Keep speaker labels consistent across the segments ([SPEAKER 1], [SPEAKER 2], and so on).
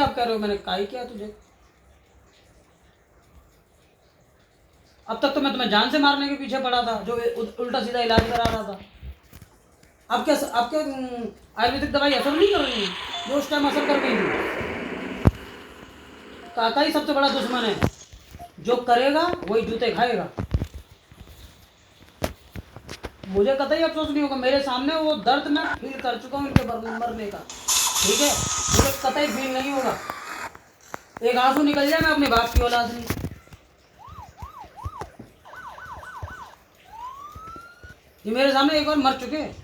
[SPEAKER 1] आप कह रहे हो मैंने काई किया तुझे? अब तक तो मैं तुम्हें जान से मारने के पीछे पड़ा था, जो उल्टा सीधा इलाज करा रहा था। अब क्या आयुर्वेदिक दवाई असर नहीं कर रही है जो उस टाइम असर कर गई थी? काका ही सबसे बड़ा दुश्मन है, जो करेगा वही जूते खाएगा। मुझे कतई अफसोस नहीं होगा, मेरे सामने वो दर्द मैं फील कर चुका हूँ इनके मरने का, ठीक है? मुझे कतई फील नहीं होगा, एक आंसू निकल जाए मैं अपने बाप की औलाद नहीं। ये मेरे सामने एक बार मर चुके हैं,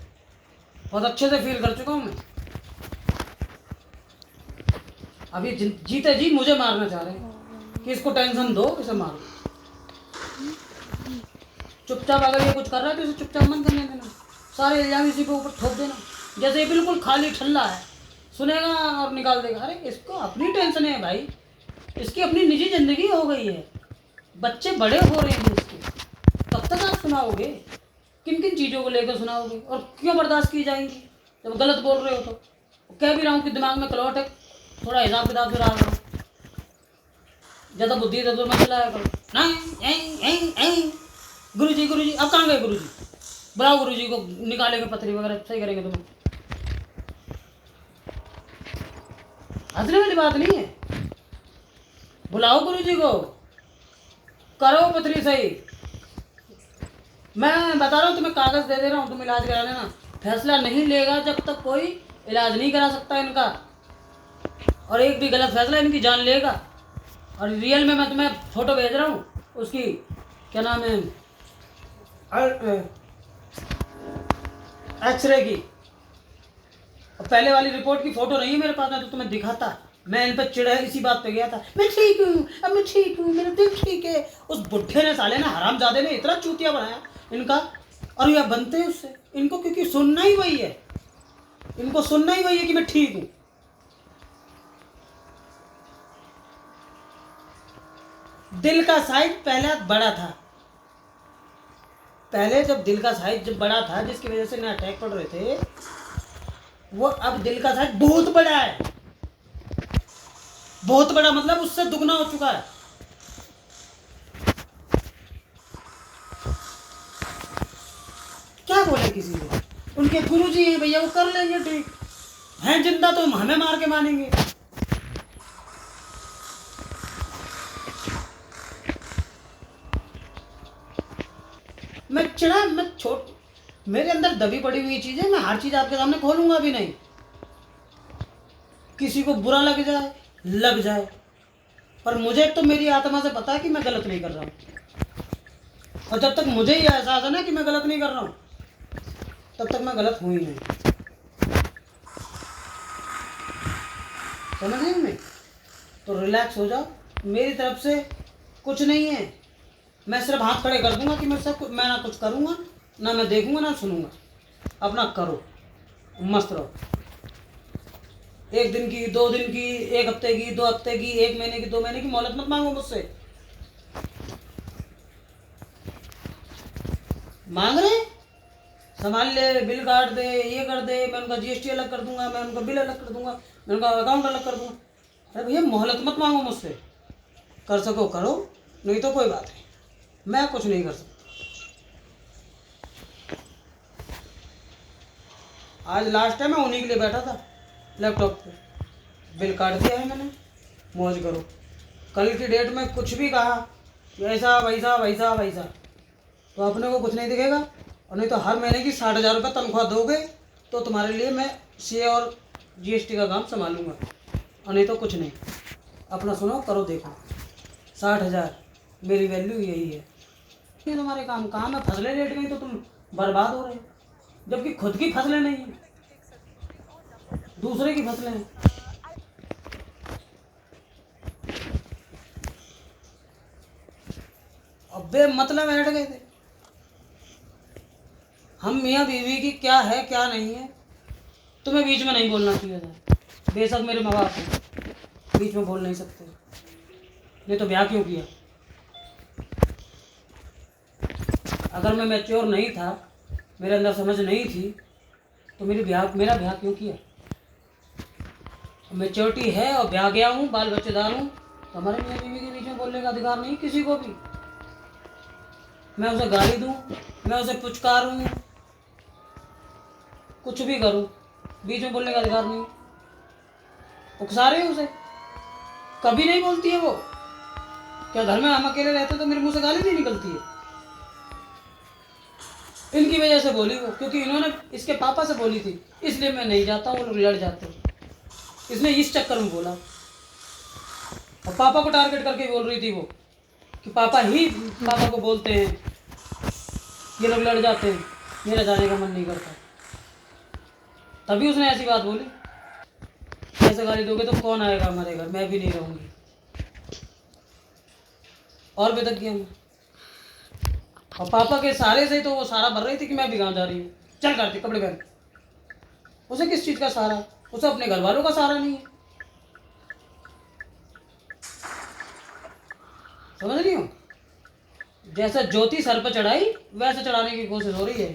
[SPEAKER 1] बहुत अच्छे से फील कर चुका हूँ मैं। अभी जीते जी मुझे मारना चाह रहे हैं कि इसको टेंशन दो, इसे मारो। चुपचाप अगर ये कुछ कर रहा है तो इसे चुपचाप मत करने देना, सारे इल्जाम इसी पे ऊपर ठोक देना। जैसे ये बिल्कुल खाली ठल्ला है, सुनेगा और निकाल देगा। अरे इसको अपनी टेंशन है भाई, इसकी अपनी निजी जिंदगी हो गई है, बच्चे बड़े हो रहे हैं इसके, कब तक आप सुनाओगे? किन किन चीज़ों को लेकर सुनाओगे और क्यों बर्दाश्त की जाएंगी? जब गलत बोल रहे हो तो कह भी रहा हूँ कि दिमाग में क्लॉट है, थोड़ा हिसाब किताब से रहा करो, ज़्यादा बुद्धि इधर उधर मत चलाया करो। नहीं गुरुजी गुरुजी, अब कहाँ गए गुरुजी? बुलाओ गुरुजी को, निकालेंगे पथरी वगैरह सही करेंगे तुम्हें। हंसने वाली बात नहीं है, बुलाओ गुरुजी को, करो पथरी सही। मैं बता रहा हूँ तुम्हें, कागज दे दे रहा हूँ, तुम इलाज करा लेना। फैसला नहीं लेगा जब तक कोई इलाज नहीं करा सकता इनका, और एक भी गलत फैसला इनकी जान लेगा। और रियल में मैं तुम्हें फोटो भेज रहा हूँ उसकी, क्या नाम है, एक्सरे की। और पहले वाली रिपोर्ट की फोटो नहीं है मेरे पास, मैं तो तुम्हें दिखाता। मैं इन पर चिड़ा इसी बात पे गया था, मैं ठीक हूँ, अब मैं ठीक हूँ, मेरा दिल ठीक है। उस बुढ़े ने, साले ने, हरामजादे ने इतना चूतिया बनाया इनका, और यह बनते हैं उससे इनको, क्योंकि सुनना ही वही है, इनको सुनना ही वही है कि मैं ठीक हूँ। दिल का साइज पहले बड़ा था, पहले जब दिल का साइज जब बड़ा था, जिसकी वजह से इन्हें अटैक पड़ रहे थे, वो अब दिल का साइज बहुत बड़ा है, बहुत बड़ा मतलब उससे दुगना हो चुका है। क्या बोले किसी को, उनके गुरुजी हैं भैया, वो कर लेंगे ठीक, हैं जिंदा तो हमें मार के मानेंगे। मैं चिड़ा, मैं छोट, मेरे अंदर दबी पड़ी हुई चीज है, मैं हर चीज आपके सामने खोलूंगा भी नहीं। किसी को बुरा लग जाए लग जाए, पर मुझे तो मेरी आत्मा से पता है कि मैं गलत नहीं कर रहा हूँ, और जब तक मुझे ही एहसास है ना कि मैं गलत नहीं कर रहा हूँ, तब तक मैं गलत हूँ ही नहीं। समझ में? तो रिलैक्स हो जाओ, मेरी तरफ से कुछ नहीं है, मैं सिर्फ हाथ खड़े कर दूंगा कि मैं ना कुछ करूंगा, ना मैं देखूंगा, ना सुनूंगा। अपना करो, मस्त रहो। 1 दिन की, 2 दिन की, 1 हफ्ते की, 2 हफ्ते की, 1 महीने की, 2 महीने की मोहलत मत मांगो मुझसे। मांग रहे संभाल ले, बिल काट दे, ये कर दे, मैं उनका जीएसटी अलग कर दूंगा, मैं उनका बिल अलग कर दूंगा, मैं उनका अकाउंट अलग कर दूंगा। अरे भैया मोहलत मत मांगो मुझसे, कर सको करो, नहीं तो कोई बात नहीं, मैं कुछ नहीं कर सकता। आज लास्ट टाइम मैं उन्हीं के लिए बैठा था लैपटॉप पे, बिल काट दिया है मैंने, मौज करो। कल की डेट में कुछ भी कहा ऐसा वैसा वैसा वैसा, तो अपने को कुछ नहीं दिखेगा, और नहीं तो हर महीने की 60,000 रुपये तनख्वाह दोगे तो तुम्हारे लिए मैं सीए और जीएसटी का काम संभालूंगा, और नहीं तो कुछ नहीं। अपना सुनो करो देखो, 60,000 मेरी वैल्यू यही है। ये तुम्हारे काम में फसलें लेट गई तो तुम बर्बाद हो रहे हो, जबकि खुद की फसलें नहीं है, दूसरे की फसलें हैं। अबे मतलब बैठ गए थे हम, मियाँ बीवी की क्या है क्या नहीं है, तुम्हें बीच में नहीं बोलना चाहिए था। बेशक मेरे माँ बाप हैं, बीच में बोल नहीं सकते, नहीं तो ब्याह क्यों किया? अगर मैं मैच्योर नहीं था, मेरे अंदर समझ नहीं थी, तो मेरा ब्याह क्यों किया? मेच्योरिटी है और ब्याह गया हूँ, बाल बच्चेदार हूँ, तो हमारे मियाँ बीवी के बीच में बोलने का अधिकार नहीं किसी को भी। मैं उसे गाली दूँ, मैं उसे पुचकारूँ, कुछ भी करूँ, बीच में बोलने का अधिकार नहीं। उकसा रहे हैं उसे, कभी नहीं बोलती है वो। क्या घर में हम अकेले रहते तो मेरे मुंह से गाली नहीं निकलती है? इनकी वजह से बोली वो, क्योंकि इन्होंने इसके पापा से बोली थी, इसलिए मैं नहीं जाता हूँ, वो लोग लड़ जाते हैं। इसने इस चक्कर में बोला, और पापा को टारगेट करके बोल रही थी वो कि पापा को बोलते हैं, ये लोग लड़ जाते हैं, मेरा जाने का मन नहीं करता। तभी उसने ऐसी बात बोली। ऐसे गाली दोगे तो कौन आएगा हमारे घर, मैं भी नहीं रहूंगी। और बेदक गया मैं, और पापा के सहारे से तो वो सहारा भर रही थी कि मैं भी गाँव जा रही हूँ, चल करती कपड़े पहन। उसे किस चीज़ का सहारा? उसे अपने घर वालों का सहारा नहीं है। समझ रही हो? जैसा ज्योति सर पर चढ़ाई वैसे चढ़ाने की कोशिश हो रही है।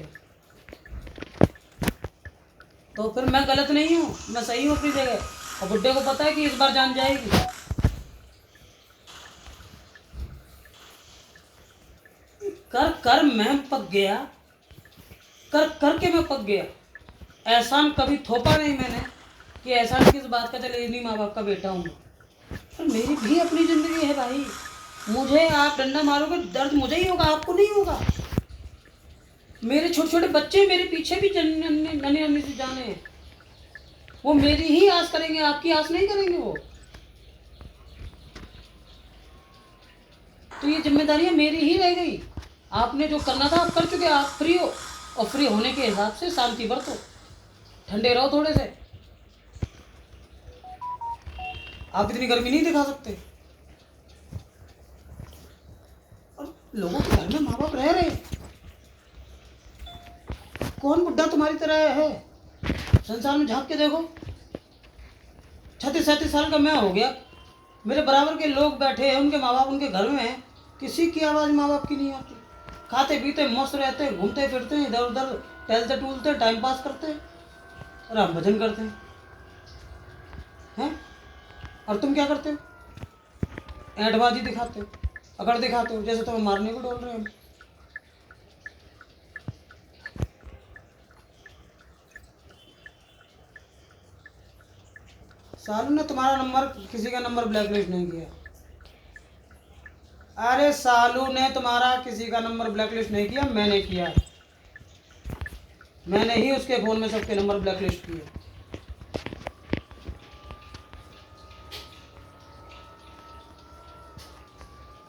[SPEAKER 1] तो फिर मैं गलत नहीं हूँ, मैं सही हूँ अपनी जगह। और बुड्ढे को पता है कि इस बार जान जाएगी। कर कर मैं पक गया, कर कर के मैं पक गया। एहसान कभी थोपा नहीं मैंने कि एहसान किस बात का, चले इन्हीं माँ बाप का बेटा हूँ। पर मेरी भी अपनी जिंदगी है भाई। मुझे आप डंडा मारोगे, दर्द मुझे ही होगा, आपको नहीं होगा। मेरे छोटे छोटे बच्चे मेरे पीछे भी नन्ही नन्ही सी जाने हैं, वो मेरी ही आस करेंगे, आपकी आस नहीं करेंगे वो। तो ये जिम्मेदारियां मेरी ही रह गई। आपने जो करना था आप कर चुके, आप फ्री हो, और फ्री होने के हिसाब से शांति बरतो, ठंडे रहो थोड़े से। आप इतनी गर्मी नहीं दिखा सकते। और लोगों के घर में माँ बाप रह रहे, कौन बुढ़ा तुम्हारी तरह है? संसार में झांक के देखो, 36-37 साल का मैं हो गया, मेरे बराबर के लोग बैठे हैं, उनके माँ बाप उनके घर में हैं, किसी की आवाज़ माँ बाप की नहीं आती। खाते पीते मस्त रहते हैं, घूमते फिरते हैं, इधर उधर टहलते टूलते, टाइम पास करते हैं, राम भजन करते हैं। और तुम क्या करते हो? ऐंठबाजी दिखाते हो, अकड़ दिखाते हो, जैसे तुम्हें मारने को डोल रहे हैं। सालू ने तुम्हारा नंबर, किसी का नंबर ब्लैकलिस्ट नहीं किया। अरे सालू ने तुम्हारा किसी का नंबर ब्लैकलिस्ट नहीं किया, मैंने किया। मैंने ही उसके फोन में सबके नंबर ब्लैकलिस्ट किए।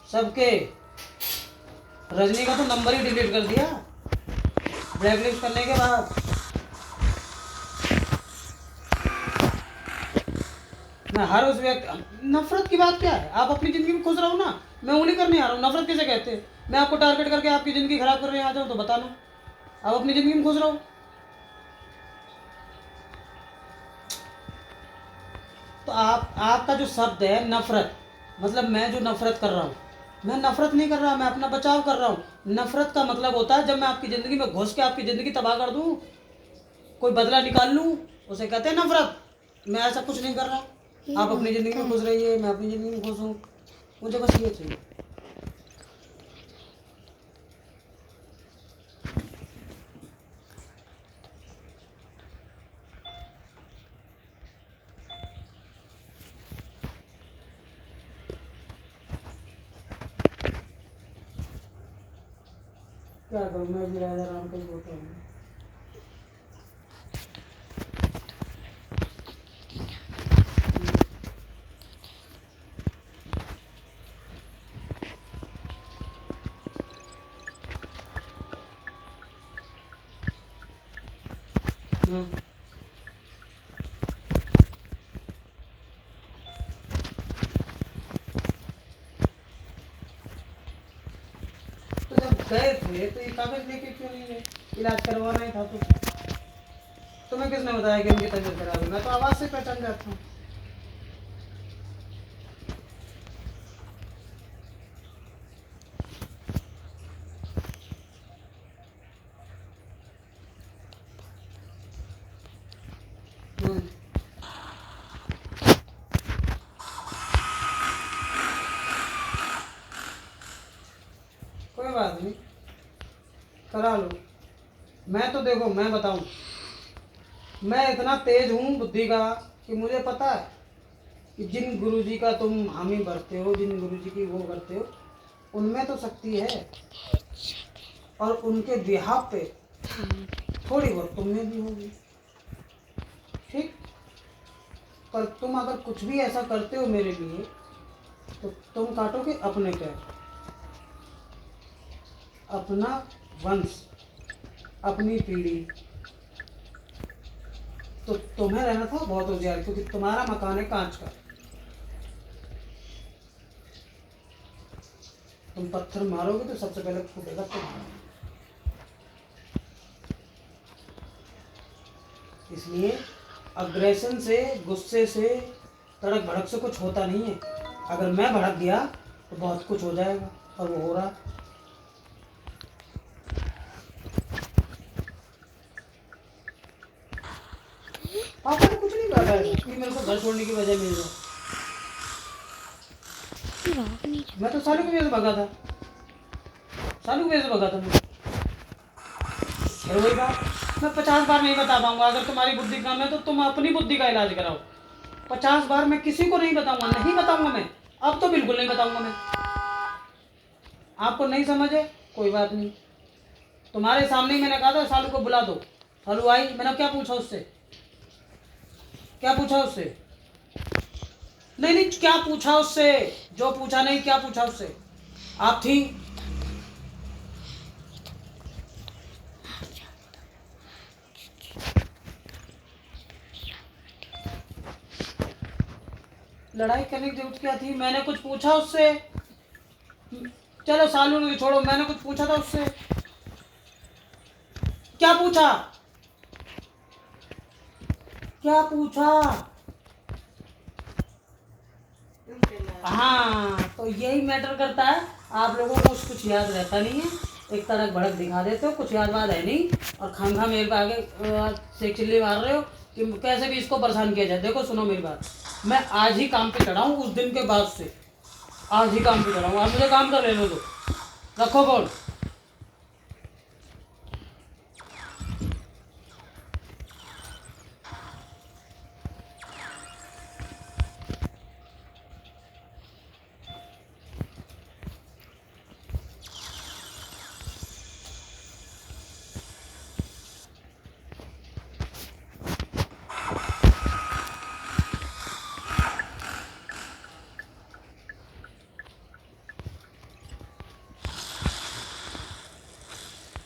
[SPEAKER 1] सबके। रजनी का तो नंबर ही डिलीट कर दिया ब्लैकलिस्ट करने के बाद। मैं हर उस व्यक्ति, नफरत की बात क्या है? आप अपनी जिंदगी में खुश रहो ना, मैं उंगली करने आ रहा हूँ। नफरत किसे कहते हैं? मैं आपको टारगेट करके आपकी जिंदगी खराब करने आ जाऊँ तो बताना। आप अपनी जिंदगी में खुश रहो। तो आपका जो शब्द है नफरत, मतलब मैं जो नफरत कर रहा हूँ, मैं नफरत नहीं कर रहा, मैं अपना बचाव कर रहा हूँ। नफरत का मतलब होता है जब मैं आपकी ज़िंदगी में घुस के आपकी ज़िंदगी तबाह कर दूँ, कोई बदला निकाल लूँ, उसे कहते हैं नफरत। मैं ऐसा कुछ नहीं कर रहा। आप अपनी ज़िंदगी में खुश रहिए, मैं अपनी ज़िंदगी में खुश हूँ, मुझे बस ये चाहिए। क्या करूँ, मैं भी राजा राम का ही बोलता हूँ। तो जब गए थे तो ये कागज लेके क्यों नहीं गए? इलाज करवाना ही था तो। तुम्हें किसने बताया कि उनकी तबीयत खराब है? मैं तो आवाज़ से पहचान जाता हूँ। करा लो। मैं तो देखो, मैं बताऊं, मैं इतना तेज हूँ बुद्धि का कि मुझे पता है कि जिन गुरुजी का तुम हामी भरते हो, जिन गुरुजी की वो करते हो, उनमें तो शक्ति है और उनके बिहाफ पे थोड़ी बहुत तुम में भी होगी। ठीक, पर तुम अगर कुछ भी ऐसा करते हो मेरे लिए तो तुम काटोगे अपने पैर, अपना वंश, अपनी पीढ़ी। तो तुम्हें रहना था बहुत उजियार, क्योंकि तुम्हारा मकान है कांच का। तुम पत्थर मारोगे तो सबसे पहले फूटेगा तुम्हारा। इसलिए अग्रेशन से, गुस्से से, तड़क भड़क से कुछ होता नहीं है। अगर मैं भड़क गया तो बहुत कुछ हो जाएगा, और वो हो रहा। पापा ने कुछ नहीं कहा था कि मेरे को घर छोड़ने की वजह मिल जाए। मैं तो सालू की वजह से भगा था, सालू की वजह से भगा था मैं। फिर वही बात, मैं 50 बार नहीं बता पाऊंगा। अगर तुम्हारी बुद्धि कम है तो तुम अपनी बुद्धि का इलाज कराओ। 50 बार मैं किसी को नहीं बताऊंगा, नहीं बताऊंगा मैं। अब तो बिल्कुल नहीं बताऊंगा मैं। आपको नहीं समझे, कोई बात नहीं। तुम्हारे सामने ही मैंने कहा था सालू को बुला दो। सालू आई, मैंने क्या पूछा उससे, क्या पूछा उससे? नहीं नहीं, क्या पूछा उससे? जो पूछा नहीं, क्या पूछा उससे? आप थी, लड़ाई करने की जरूरत क्या थी? मैंने कुछ पूछा उससे? चलो सालू ने छोड़ो, मैंने कुछ पूछा था उससे? क्या पूछा, क्या पूछा? हाँ, तो यही मैटर करता है। आप लोगों को कुछ याद रहता नहीं है, एक तड़क भड़क दिखा देते हो, कुछ याद वाद है नहीं, और खामखा मेरे पे आगे से चिल्ली मार रहे हो कि कैसे भी इसको परेशान किया जाए। देखो सुनो मेरी बात, मैं आज ही काम पे चढ़ा हूँ, उस दिन के बाद से आज ही काम पे चढ़ा हूँ। आज मुझे काम कर लेने दो। रखो फोन।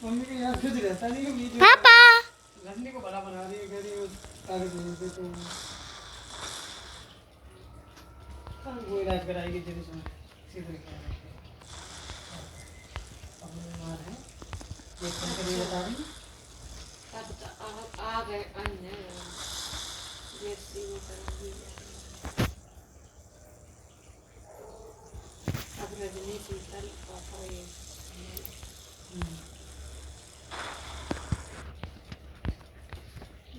[SPEAKER 1] मम्मी के यहाँ खुद रहता नहीं है पापा, घंटी को भला बना रही है, कह रही है कागज दे तो वो इलाज कराएगी तेरे से सीधे क्या है। अब बीमार है, एक दिन के लिए बता रही
[SPEAKER 2] आ गए अन्य जैसी वो करेंगी। अब रजनी शीतल पापा ये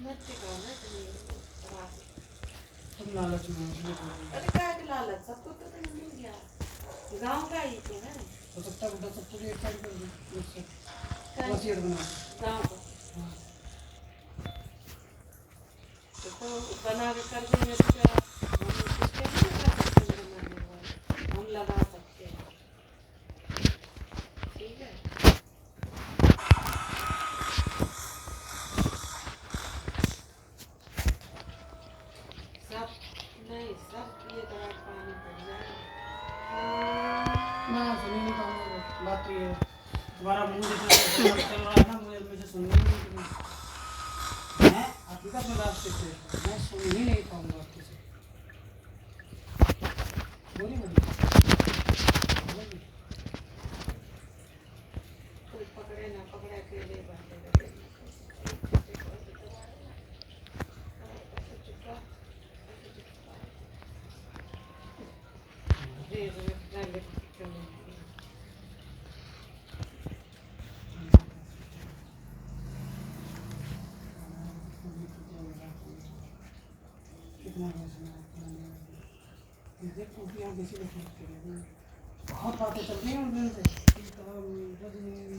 [SPEAKER 2] मत सिखाओ ना
[SPEAKER 1] तुम लालच में हो।
[SPEAKER 2] अरे क्या के लालच, सबको तो मिल गया, गांव का ही तो है।
[SPEAKER 1] तो सबका बुढ़ा सब कुछ एक साइड कर दो, वसीयत बना
[SPEAKER 2] गांव को तो बना के कर देंगे तो क्या हम लगा सकते हैं। ठीक है, सब नहीं, सब ये दवा पानी पड़ जाएगा।
[SPEAKER 1] मैं सुन नहीं पाऊंगा। बात तो ये है, तुम्हारा मुंह जैसे चल रहा है ना, मुझे सुनने में नहीं। मैं हकीकत में बात करते, मैं सुन ही नहीं पाऊंगा किसी। बोली
[SPEAKER 2] कोई पकड़े ना पकड़े के लिए बातें
[SPEAKER 1] बहुत बातें चल रही हैं उस दिन से।